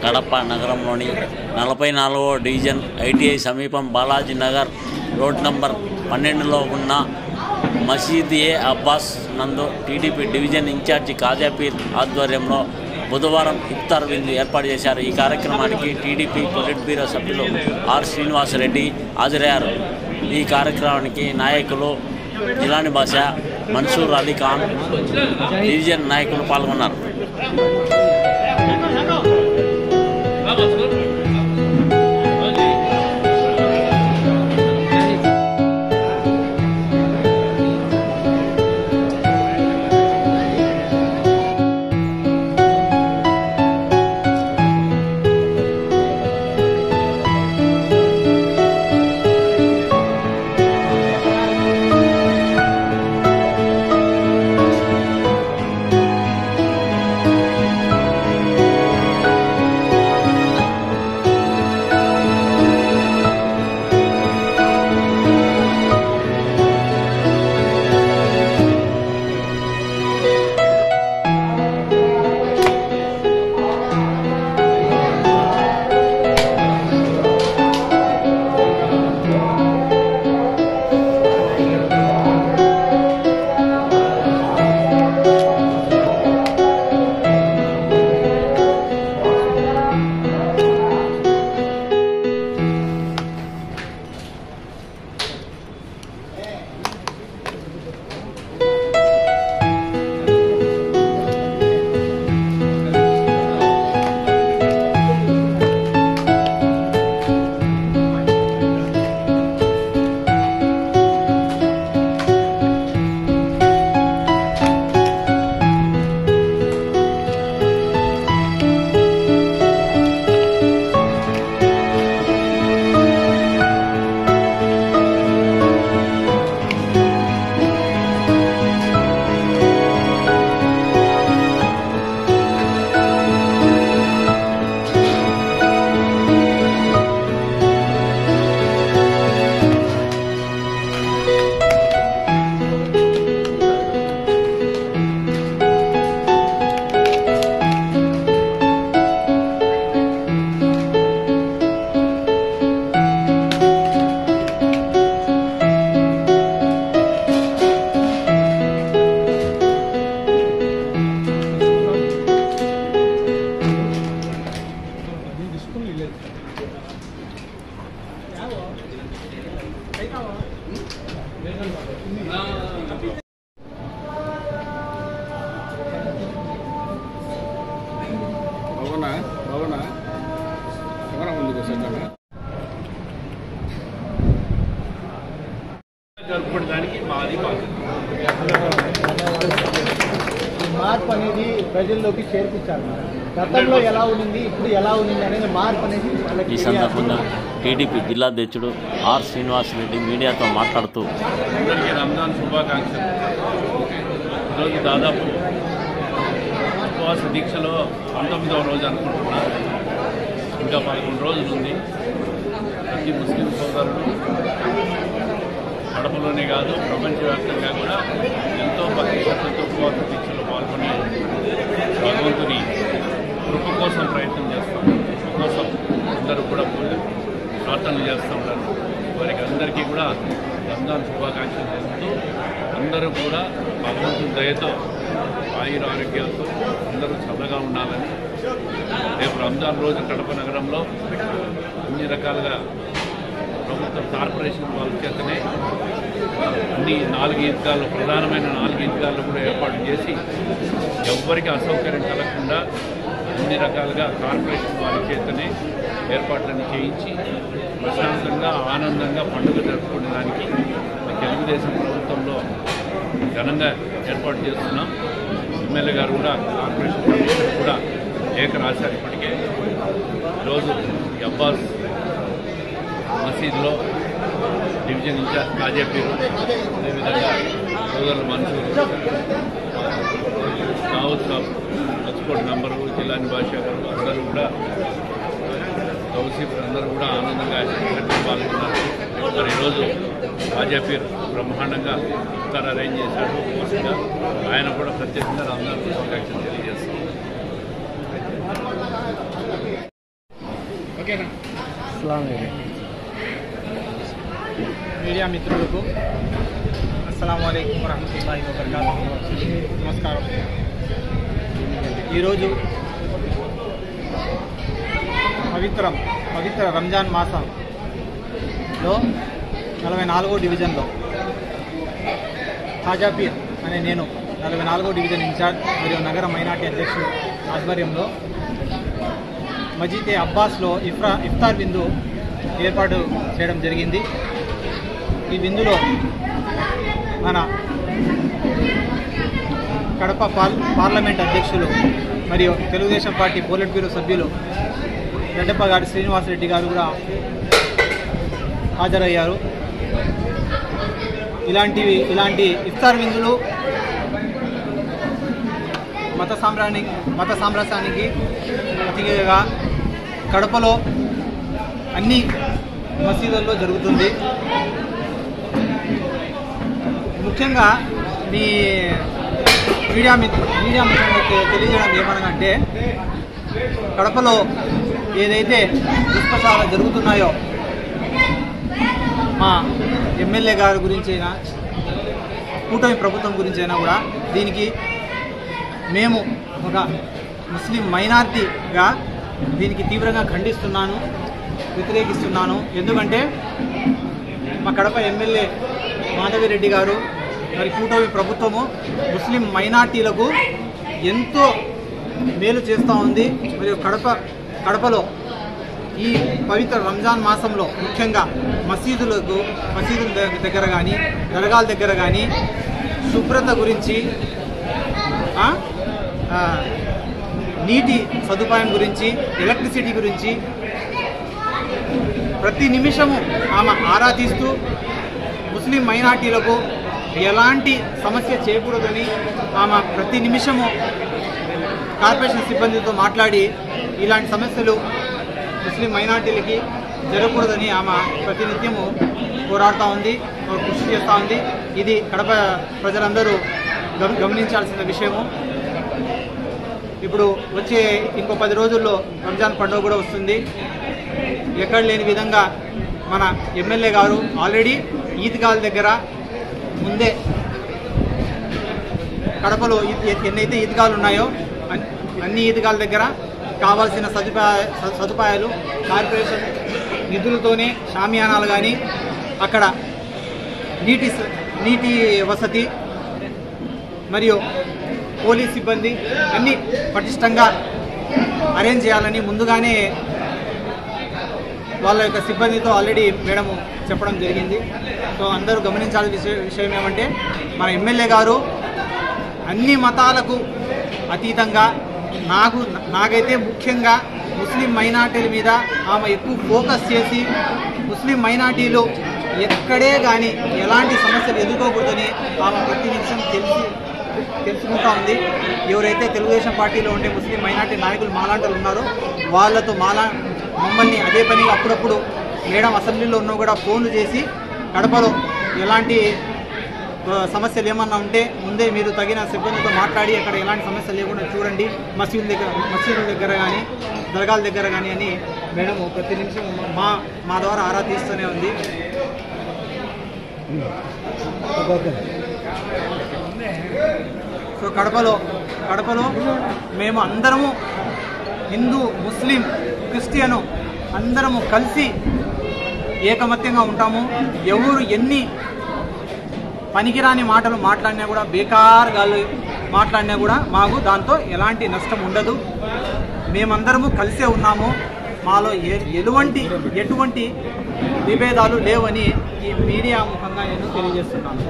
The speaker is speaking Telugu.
కడప నగరంలోని 44వ డివిజన్ ఐటీఐ సమీపం బాలాజీ నగర్ రోడ్ నంబర్ 12లో ఉన్న మసీద్ ఏ అబ్బాస్ నందు టీడీపీ డివిజన్ ఇన్ఛార్జి కాజాపీర్ ఆధ్వర్యంలో బుధవారం ఇఫ్తార్ విందు ఏర్పాటు చేశారు। ఈ కార్యక్రమానికి టీడీపీ పొలిట్ బ్యూరో సభ్యులు ఆర్ శ్రీనివాసరెడ్డి హాజరయ్యారు। ఈ కార్యక్రమానికి నాయకులు జిలాని బాషా, మన్సూర్ అలీ ఖాన్, డివిజన్ నాయకులు పాల్గొన్నారు। జరుపుకోవడానికి మాది మార్పు అనేది ప్రజల్లోకి చేర్పించాలి। గతంలో ఎలా ఉంది, ఇప్పుడు ఎలా ఉంది అనేది మార్పు అనేది ఈ సందర్భంగా టీడీపీ జిల్లా అధ్యక్షుడు ఆర్ శ్రీనివాసరెడ్డి మీడియాతో మాట్లాడుతూ అందరికీ రంజాన్ శుభాకాంక్షలు। ఈరోజు దాదాపు ఉపవాస దీక్షలో 19వ రోజు అనుకుంటున్నారు, ఇంకా 11 రోజులు ఉంది। ప్రతి ముస్లిం సోదరులు కడపలోనే కాదు ప్రపంచవ్యాప్తంగా కూడా ఎంతో భక్తి శ్రద్ధతో ఉపవాస దీక్షలో పాల్గొని భగవంతుని కృప కోసం ప్రయత్నం చేస్తాం, కోసం అందరూ కూడా ప్రార్థనలు చేస్తూ ఉంటారు। వారికి అందరికీ కూడా రంజాన్ శుభాకాంక్షలు తెలుపుతూ అందరూ కూడా భగవంతుని దయతో ఆయుర ఆరోగ్యాలతో అందరూ చల్లగా ఉండాలని రేపు రంజాన్ రోజు కడప నగరంలో అన్ని రకాలుగా ప్రభుత్వ కార్పొరేషన్ వాళ్ళ చేతనే అన్ని 4 ఈద్గాలు, ప్రధానమైన 4 ఈద్గాలు కూడా ఏర్పాటు చేసి ఎవ్వరికి అసౌకర్యం కలగకుండా అన్ని రకాలుగా కార్పొరేషన్ వాళ్ళ చేతనే ఏర్పాట్లను చేయించి ప్రశాంతంగా ఆనందంగా పండుగ జరుపుకోవడానికి తెలుగుదేశం ప్రభుత్వంలో ఘనంగా ఏర్పాటు చేస్తున్నాం। ఎమ్మెల్యే గారు కూడా కార్పొరేషన్ కమిషనర్ కూడా లేఖ రాశారు ఇప్పటికే। ఈరోజు అబ్బాస్ మసీద్లో డివిజన్ ఇన్ఛార్జ్ కాజాపీర్, అదేవిధంగా సోదరులు మన్సూర్, దావుద్ సాబ్, ఎక్స్పోర్ట్ మెంబరు, జిలాని బాషా గారు అందరూ కూడా తౌసీఫ్ అందరూ కూడా ఆనందంగా పాల్గొన్నారు। మరి ఈరోజు కాజాపీర్ బ్రహ్మాండంగా ఇఫ్తార్ అరేంజ్ చేశాడు మోసంగా, ఆయన కూడా ప్రత్యేకంగా రంజాన్ శుభాకాంక్షలు తెలియజేస్తారు। మీడియా మిత్రులకు అస్సలాము అలైకుం వరహ్మతుల్లాహి వబరకాతుహు. నమస్కారం. ఈరోజు పవిత్ర రంజాన్ మాసంలో 44వ డివిజన్లో ఖాజాపీర్ అనే నేను 44వ డివిజన్ ఇన్ఛార్జ్ మరియు నగర మైనార్టీ అధ్యక్షుడు ఆధ్వర్యంలో మజీద్ అబ్బాస్లో ఇఫ్తార్ విందు ఏర్పాటు చేయడం జరిగింది. ఈ విందులో మన కడప పార్లమెంట్ అధ్యక్షులు మరియు తెలుగుదేశం పార్టీ పోలిట్ బ్యూరో సభ్యులు రెడ్డప్పగారి శ్రీనివాసరెడ్డి గారు కూడా హాజరయ్యారు. ఇలాంటి ఇఫ్తార్ విందులు మత సామ్రాజ్యానికి ప్రతీకగా కడపలో అన్ని మసీదుల్లో జరుగుతుంది. ముఖ్యంగా మీ మీడియా మిత్రులకు తెలియజేయడం ఏమనగంటే, కడపలో ఏదైతే దుష్ప్రచారాలు జరుగుతున్నాయో మా ఎమ్మెల్యే గారి గురించి అయినా కూటమి ప్రభుత్వం గురించి అయినా కూడా దీనికి మేము ఒక ముస్లిం మైనార్టీగా దీనికి తీవ్రంగా ఖండిస్తున్నాను, వ్యతిరేకిస్తున్నాను. ఎందుకంటే మా కడప ఎమ్మెల్యే మాధవిరెడ్డి గారు మరి కూటమి ప్రభుత్వము ముస్లిం మైనార్టీలకు ఎంతో మేలు చేస్తూ ఉంది. మరియు కడపలో ఈ పవిత్ర రంజాన్ మాసంలో ముఖ్యంగా మసీదుల దగ్గర కానీ దర్గాల దగ్గర కానీ శుభ్రత గురించి, నీటి సదుపాయం గురించి, ఎలక్ట్రిసిటీ గురించి ప్రతి నిమిషము ఆమె ఆరాధిస్తూ ముస్లిం మైనార్టీలకు ఎలాంటి సమస్య చేయకూడదని ఆమె ప్రతి నిమిషము కార్పొరేషన్ సిబ్బందితో మాట్లాడి ఇలాంటి సమస్యలు ముస్లిం మైనార్టీలకి జరగకూడదని ఆమె ప్రతినిత్యము పోరాడుతూ ఉంది, కృషి చేస్తూ ఉంది. ఇది కడప ప్రజలందరూ గమనించాల్సిన విషయము. ఇప్పుడు వచ్చే ఇంకో 10 రోజుల్లో రంజాన్ పండుగ కూడా వస్తుంది. ఎక్కడ లేని విధంగా మన ఎమ్మెల్యే గారు ఆల్రెడీ ఈద్గాల దగ్గర ముందే కడపలో ఎన్నైతే ఈద్గాలు ఉన్నాయో అన్ని ఈద్గాల దగ్గర కావాల్సిన సదుపాయాలు కార్పొరేషన్ నిధులతోనే షామియానాలు కానీ అక్కడ నీటి వసతి మరియు పోలీస్ సిబ్బంది అన్నీ పటిష్టంగా అరేంజ్ చేయాలని ముందుగానే వాళ్ళ యొక్క సిబ్బందితో ఆల్రెడీ మేడం చెప్పడం జరిగింది. సో అందరూ గమనించాల్సిన విషయం ఏమంటే, మన ఎమ్మెల్యే గారు అన్ని మతాలకు అతీతంగా నాకైతే ముఖ్యంగా ముస్లిం మైనార్టీల మీద ఆమె ఎక్కువ ఫోకస్ చేసి ముస్లిం మైనార్టీలు ఎక్కడే కానీ ఎలాంటి సమస్యలు ఎదుర్కోకూడదని ఆమె ప్రతి నిమిషం తెలుసుకుంటా ఉంది. ఎవరైతే తెలుగుదేశం పార్టీలో ఉండే ముస్లిం మైనార్టీ నాయకులు మాలాంటలు ఉన్నారో వాళ్ళతో మమ్మల్ని అదే పనిగా అప్పుడప్పుడు మేడం అసెంబ్లీలో ఉన్నా కూడా ఫోన్లు చేసి కడపలో ఎలాంటి సమస్యలు ఏమన్నా ఉంటే ముందే మీరు తగిన సిబ్బందితో మాట్లాడి అక్కడ ఎలాంటి సమస్యలు లేకుండా చూడండి, మసీదుల దగ్గర కానీ దర్గాల దగ్గర కానీ అని మేడం ప్రతి నిమిషం మా ద్వారా ఆరా తీస్తూనే ఉంది. సో కడపలో మేము అందరము హిందూ, ముస్లిం, క్రిస్టియను అందరము కలిసి ఏకమత్యంగా ఉంటాము. ఎవరు ఎన్ని పనికిరాని మాటలు మాట్లాడినా కూడా, బేకార్గా మాట్లాడినా కూడా మాకు దాంతో ఎలాంటి నష్టం ఉండదు. మేమందరము కలిసే ఉన్నాము. మాలో ఎటువంటి విభేదాలు లేవని ఈ మీడియా ముఖంగా నేను తెలియజేస్తున్నాను.